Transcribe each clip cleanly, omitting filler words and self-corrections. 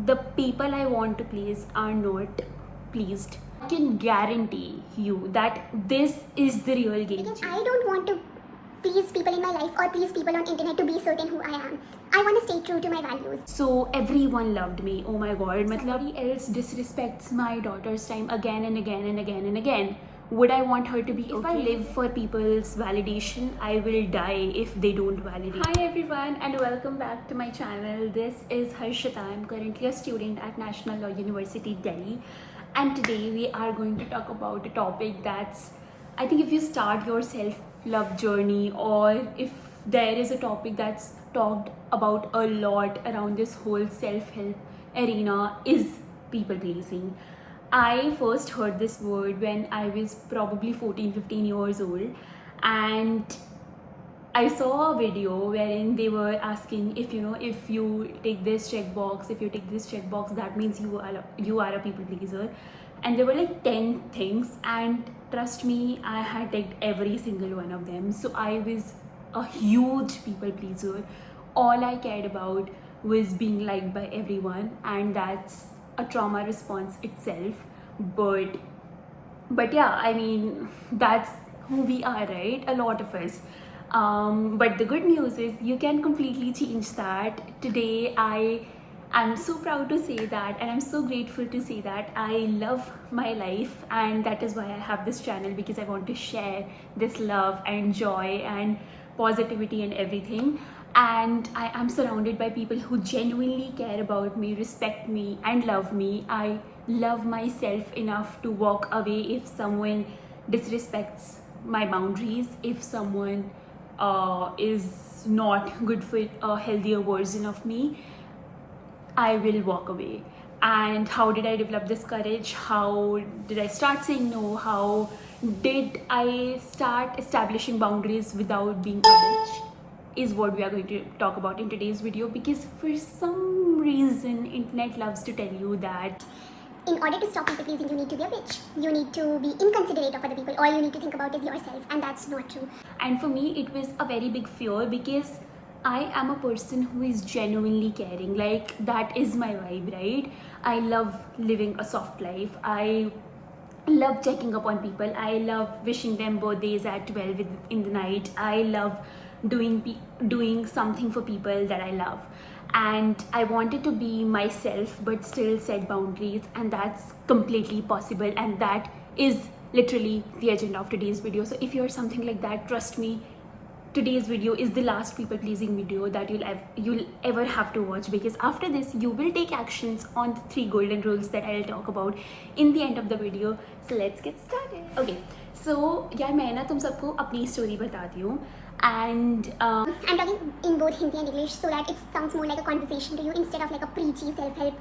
the people I want to please are not pleased. I can guarantee you that this is the real game Because changer. I don't want to please people in my life or please people on internet to be certain who I am. I want to stay true to my values. So everyone loved me. Oh my god. Somebody else disrespects my daughter's time again and again and again and again. Would I want her to be okay? If I live for people's validation, I will die if they don't validate. Hi everyone and welcome back to my channel. This is Harshita. I'm currently a student at National Law University, Delhi. And today we are going to talk about a topic that's, I think if you start your self-love journey, or if there is a topic that's talked about a lot around this whole self-help arena, is people pleasing. I first heard this word when I was probably 14-15 years old, and I saw a video wherein they were asking if if you take this checkbox, if you take this checkbox, that means you are a people pleaser. And there were like 10 things, and trust me, I had ticked every single one of them. So I was a huge people pleaser. All I cared about was being liked by everyone, and that's a trauma response itself. But yeah, I mean, that's who we are, right? A lot of us. But the good news is you can completely change that. Today I'm so proud to say that, and I'm so grateful to say that I love my life, and that is why I have this channel, because I want to share this love and joy and positivity and everything. And I am surrounded by people who genuinely care about me, respect me, and love me. I love myself enough to walk away if someone disrespects my boundaries, if someone is not good for a healthier version of me. I will walk away. And how did I develop this courage? How did I start saying no? How did I start establishing boundaries without being a bitch? Is what we are going to talk about in today's video, because for some reason internet loves to tell you that In order to stop people pleasing, you need to be a bitch. You need to be inconsiderate of other people. All you need to think about is yourself, and that's not true. And for me it was a very big fear, because I am a person who is genuinely caring. Like, that is my vibe, right? I love living a soft life. I love checking up on people. I love wishing them birthdays at 12 in the night. I love doing something for people that I love. And I wanted to be myself but still set boundaries, and that's completely possible, and that is literally the agenda of today's video. So if you're something like that, trust me, today's video is the last people pleasing video that you'll ever have to watch, because after this you will take actions on the 3 golden rules that I'll talk about in the end of the video. So let's get started. Okay, so यार मैं ना तुम सबको अपनी story बताती हूँ, and I'm talking in both Hindi and English so that it sounds more like a conversation to you instead of like a preachy self-help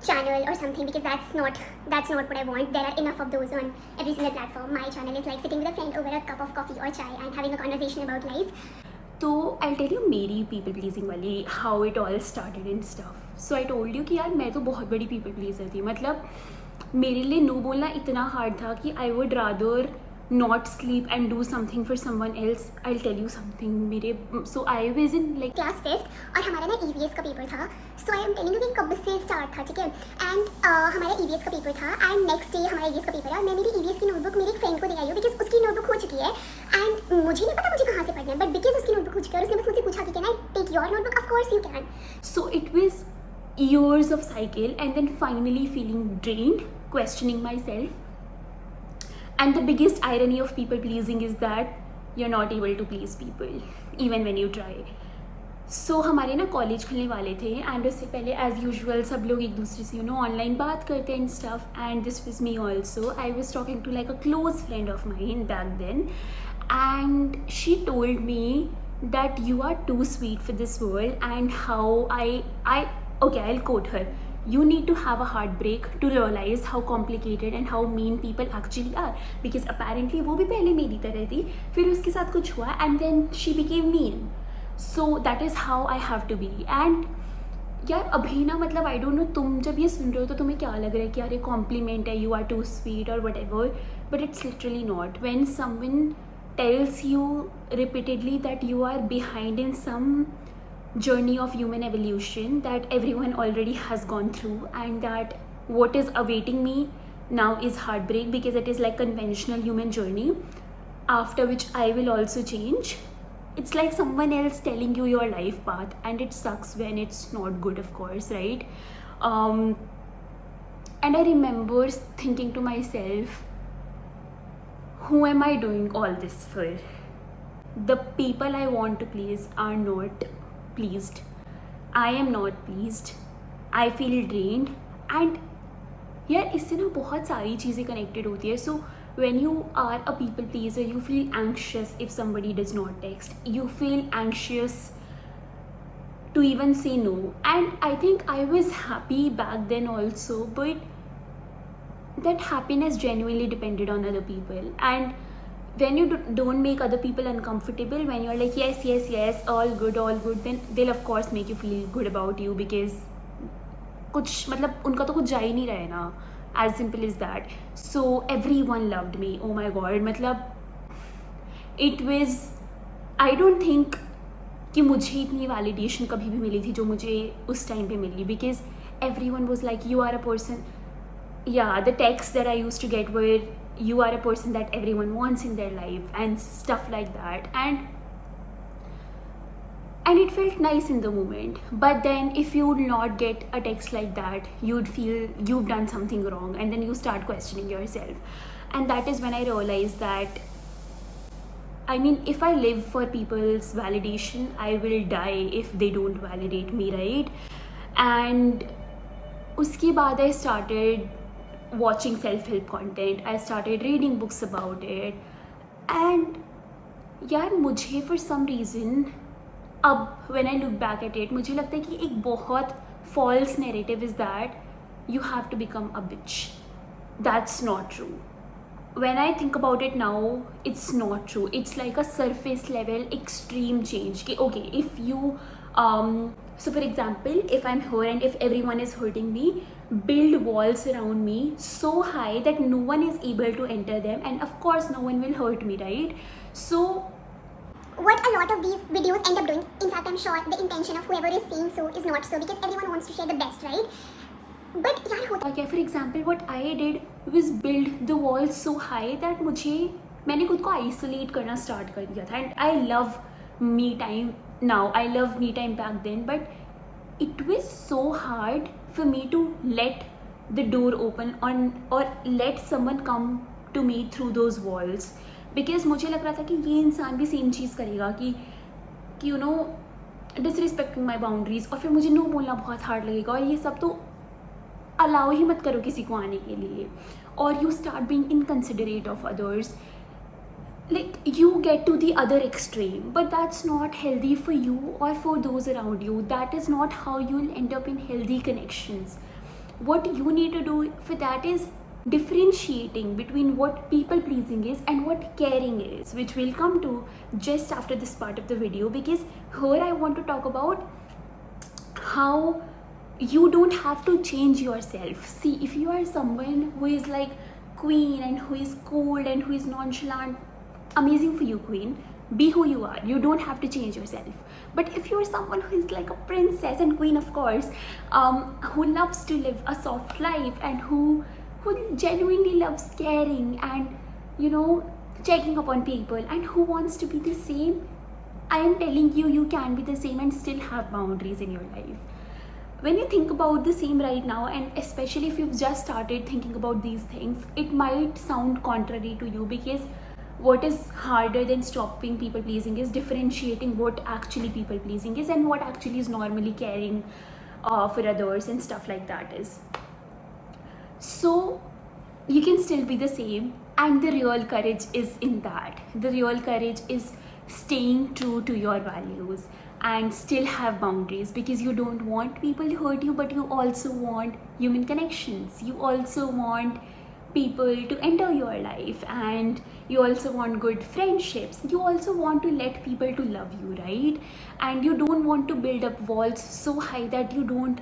channel or something, because that's not what I want. There are enough of those on every single platform. My channel is like sitting with a friend over a cup of coffee or chai and having a conversation about life. तो I'll tell you मेरी people pleasing वाली how it all started and stuff. So I told you कि यार मैं तो बहुत बड़ी people pleaser थी. मतलब मेरे लिए no बोलना इतना hard था कि I would rather not sleep and do something for someone else. I'll tell you something. So I was in like class 5th और हमारा ना EVS का पेपर था. सो आई एम टेलिंग यू कि कब से स्टार्ट था, ठीक है. एंड हमारा EVS का पेपर था, एंड नेक्स्ट डे हमारा EVS का पेपर है, और मैं मेरी EVS की नोटबुक मेरी फ्रेंड को दे आई हूँ, बिकॉज उसकी नोटबुक हो चुकी है. एंड मुझे नहीं पता मुझे कहाँ से पढ़ना है, बट बिकॉज उसकी नोटबुक हो चुकी है और उसने बस मुझसे पूछा कि can I take your notebook. Of course you can. So it was years of cycle, and then finally feeling drained, questioning myself. And the biggest irony of people pleasing is that you're not able to please people even when you try. So हमारे ना college खुलने वाले थे, and उससे पहले as usual सब लोग एक दूसरे से ऑनलाइन बात करते हैं and stuff. And this was me also. I was talking to like a close friend of mine back then, and she told me that you are too sweet for this world, and how okay, I'll quote her: you need to have a heartbreak to realize how complicated and how mean people actually are. Because apparently वो भी पहले मेरी तरह थी, फिर उसके साथ कुछ हुआ, and then she became mean. So that is how I have to be. And यार अभी ना मतलब आई डोंट नो तुम जब ये सुन रहे हो तो तुम्हें क्या लग रहा है कि यार ये कॉम्प्लीमेंट है, यू आर टू स्वीट और what ever, but it's literally not. When someone tells you repeatedly that you are behind in some journey of human evolution that everyone already has gone through, and that what is awaiting me now is heartbreak, because it is like conventional human journey after which I will also change. It's like someone else telling you your life path, and it sucks when it's not good, of course, right? And I remember thinking to myself, who am I doing all this for? The people I want to please are not pleased. I am not pleased. I feel drained. And यार इससे ना बहुत सारी चीज़ें connected होती है. सो when you are a people pleaser, you feel anxious if somebody does not text. You feel anxious to even say no. And I think I was happy back then also, but that happiness genuinely depended on other people. And when you don't make other people uncomfortable, when you're like yes, all good, then they'll of course make you feel good about you, because कुछ मतलब उनका तो कुछ जा ही नहीं रहा है ना. As simple as that. So everyone loved me. Oh my god, मतलब it was, I don't think कि मुझे इतनी validation कभी भी मिली थी जो मुझे उस टाइम पे मिली, because everyone was like, you are a person. Yeah, the texts that I used to get were, you are a person that everyone wants in their life and stuff like that. And it felt nice in the moment. But then if you would not get a text like that, you'd feel you've done something wrong, and then you start questioning yourself. And that is when I realized that, I mean, if I live for people's validation, I will die if they don't validate me, right? And uske baad I started watching self-help content. I started reading books about it. And यार मुझे for some reason, अब when I look back at it, मुझे लगता है कि एक बहुत false narrative is that you have to become a bitch. That's not true. When I think about it now, it's not true. It's like a surface level extreme change. कि okay, if you so for example, if I'm here and if everyone is hurting me, build walls around me so high that no one is able to enter them, and of course no one will hurt me, right? So what a lot of these videos end up doing, in fact I'm sure the intention of whoever is saying so is not so, because everyone wants to share the best, right? But यार होता okay, for example, what I did was build the walls so high that मैंने खुद को isolate करना start कर दिया था. And I love me time now. I love me time back then, but it was so hard for me to let the door open on, or let someone come to me through those walls, because मुझे लग रहा था कि ये इंसान भी same चीज़ करेगा कि you know disrespecting my boundaries, और फिर मुझे नो बोलना बहुत हार्ड लगेगा, और ये सब तो अलाउ ही मत करो किसी को आने के लिए. और you start being inconsiderate of others, like you get to the other extreme, but that's not healthy for you or for those around you. That is not how you'll end up in healthy connections. What you need to do for that is differentiating between what people pleasing is and what caring is, which we'll come to just after this part of the video, because here I want to talk about how you don't have to change yourself. See, if you are someone who is like queen and who is cold and who is nonchalant, amazing for you, queen. Be who you are. You don't have to change yourself. But if you're someone who is like a princess and queen, of course, who loves to live a soft life, and who genuinely loves caring and, you know, checking up on people, and who wants to be the same, I am telling you, you can be the same and still have boundaries in your life. When you think about the same right now, and especially if you've just started thinking about these things, it might sound contrary to you, because what is harder than stopping people pleasing is differentiating what actually people pleasing is and what actually is normally caring for others and stuff like that is. So you can still be the same, and the real courage is in that. The real courage is staying true to your values and still have boundaries, because you don't want people to hurt you, but you also want human connections. You also want people to enter your life, and you also want good friendships. You also want to let people to love you, right? And you don't want to build up walls so high that you don't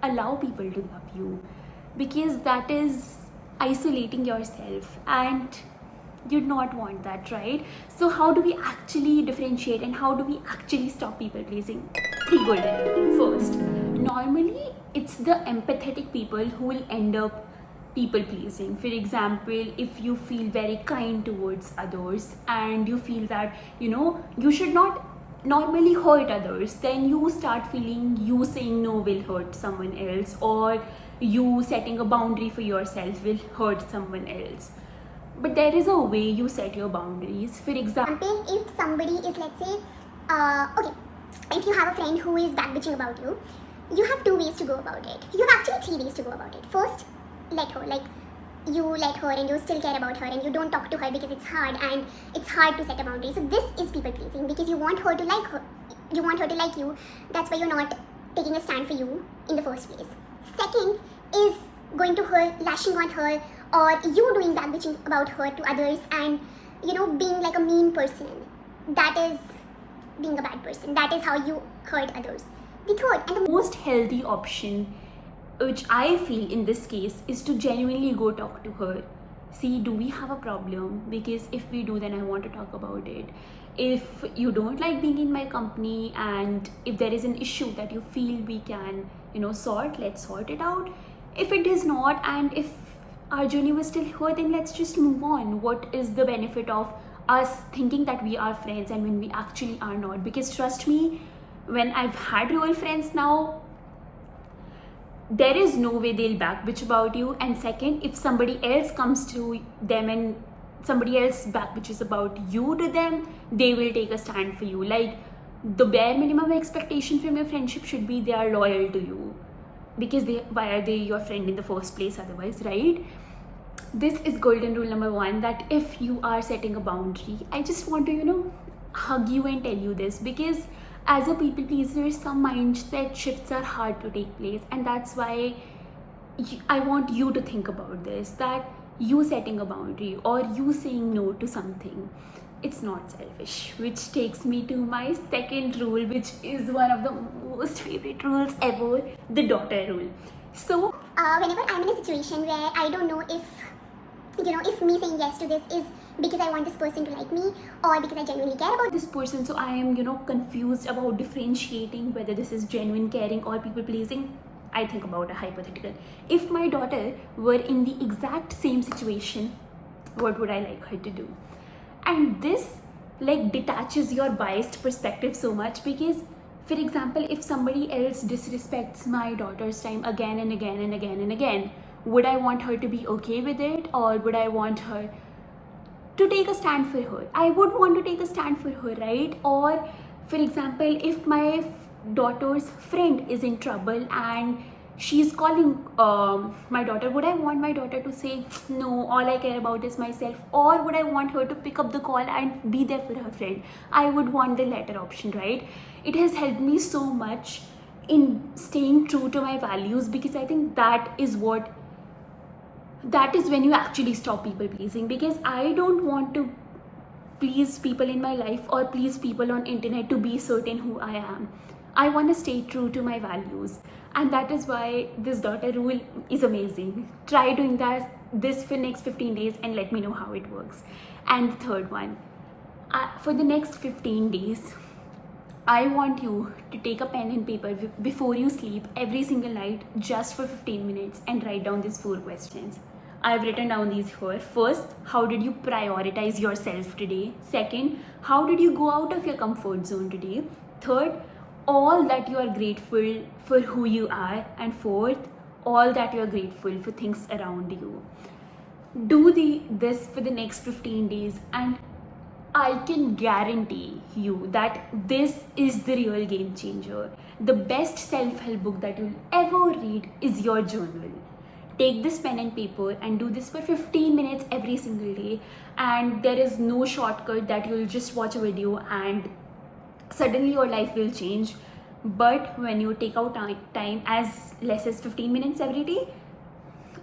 allow people to love you, because that is isolating yourself. And You'd not want that, right? So how do we actually differentiate and how do we actually stop people pleasing? 3 golden rules. First, normally it's the empathetic people who will end up people pleasing. For example, if you feel very kind towards others and you feel that you should not normally hurt others, then you start feeling you saying no will hurt someone else, or you setting a boundary for yourself will hurt someone else. But there is a way you set your boundaries. For example, If somebody is, let's say, okay, if you have a friend who is backbitching about you, you have 2 ways to go about it. You have actually 3 ways to go about it. First, let her, like, you let her and you still care about her and you don't talk to her because it's hard and it's hard to set a boundary. So this is people pleasing because you want her to like her. You want her to like you. That's why you're not taking a stand for you in the first place. Second is going to her, lashing on her, or you doing backbitching about her to others and being like a mean person. That is being a bad person. That is how you hurt others. The third and the most healthy option, which I feel in this case, is to genuinely go talk to her. See, do we have a problem? Because if we do, then I want to talk about it. If you don't like being in my company and if there is an issue that you feel we can sort, let's sort it out. If it is not, and if our journey was still here, then let's just move on. What is the benefit of us thinking that we are friends and when we actually are not? Because trust me, when I've had real friends now, there is no way they'll backbitch about you. And second, if somebody else comes to them and somebody else backbitches about you to them, they will take a stand for you. Like, the bare minimum expectation from your friendship should be they are loyal to you, because why are they your friend in the first place otherwise, right? This is golden rule number 1, that if you are setting a boundary, I just want to hug you and tell you this, because as a people pleaser, some mindset shifts are hard to take place, and that's why I want you to think about this, that you setting a boundary or you saying no to something, it's not selfish. Which takes me to my second rule, which is one of the most favorite rules ever, the daughter rule. So whenever I'm in a situation where I don't know if if me saying yes to this is because I want this person to like me or because I genuinely care about this person, so I am confused about differentiating whether this is genuine caring or people pleasing, I think about a hypothetical. If my daughter were in the exact same situation, what would I like her to do? And this detaches your biased perspective so much, because for example, if somebody else disrespects my daughter's time again and again and again and again, would I want her to be okay with it, or would I want her to take a stand for her? I would want to take a stand for her, right? Or for example, if my daughter's friend is in trouble and she's calling my daughter, would I want my daughter to say no, all I care about is myself, or would I want her to pick up the call and be there for her friend? I would want the latter option, right? It has helped me so much in staying true to my values, because I think that is when you actually stop people pleasing. Because I don't want to please people in my life or please people on internet to be certain who I am. I want to stay true to my values, and that is why this daughter rule is amazing. Try doing this for next 15 days and let me know how it works. And the third one, for the next 15 days, I want you to take a pen and paper before you sleep every single night, just for 15 minutes, and write down these 4 questions. I've written down these here. First, how did you prioritize yourself today? Second, how did you go out of your comfort zone today? Third, all that you are grateful for who you are. And fourth, all that you are grateful for things around you. Do this for the next 15 days, and I can guarantee you that this is the real game changer. The best self-help book that you'll ever read is your journal. Take this pen and paper and do this for 15 minutes every single day, and there is no shortcut that you'll just watch a video and suddenly your life will change. But when you take out time as less as 15 minutes every day,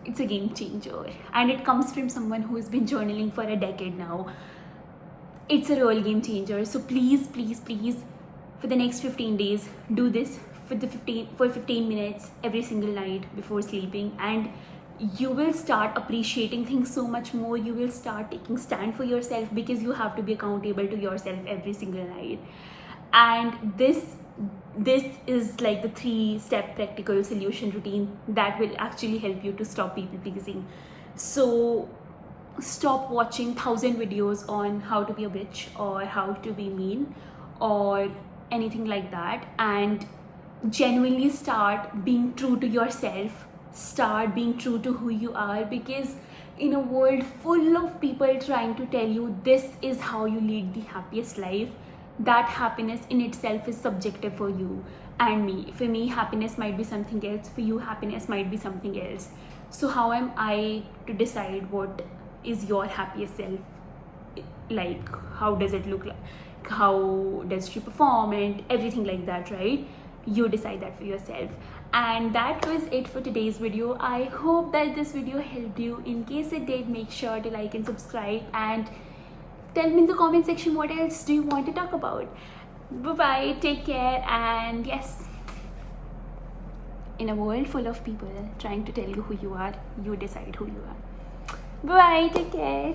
it's a game changer. And it comes from someone who has been journaling for a decade now. It's a real game changer. So please, please, please, for the next 15 days, do this for 15 minutes every single night before sleeping, and you will start appreciating things so much more. You will start taking stand for yourself, because you have to be accountable to yourself every single night. And this is like the 3-step practical solution routine that will actually help you to stop people pleasing. So stop watching 1,000 videos on how to be a bitch or how to be mean or anything like that, and genuinely start being true to yourself. Start being true to who you are, because in a world full of people trying to tell you this is how you lead the happiest life, that happiness in itself is subjective for you and me. For me, happiness might be something else. For you, happiness might be something else. So how am I to decide what is your happiest self? Like, how does it look like? How does she perform and everything like that, right? You decide that for yourself. And that was it for today's video. I hope that this video helped you. In case it did, make sure to like and subscribe, and tell me in the comment section what else do you want to talk about. Bye bye, take care, and yes, in a world full of people trying to tell you who you are, you decide who you are. Bye bye, take care.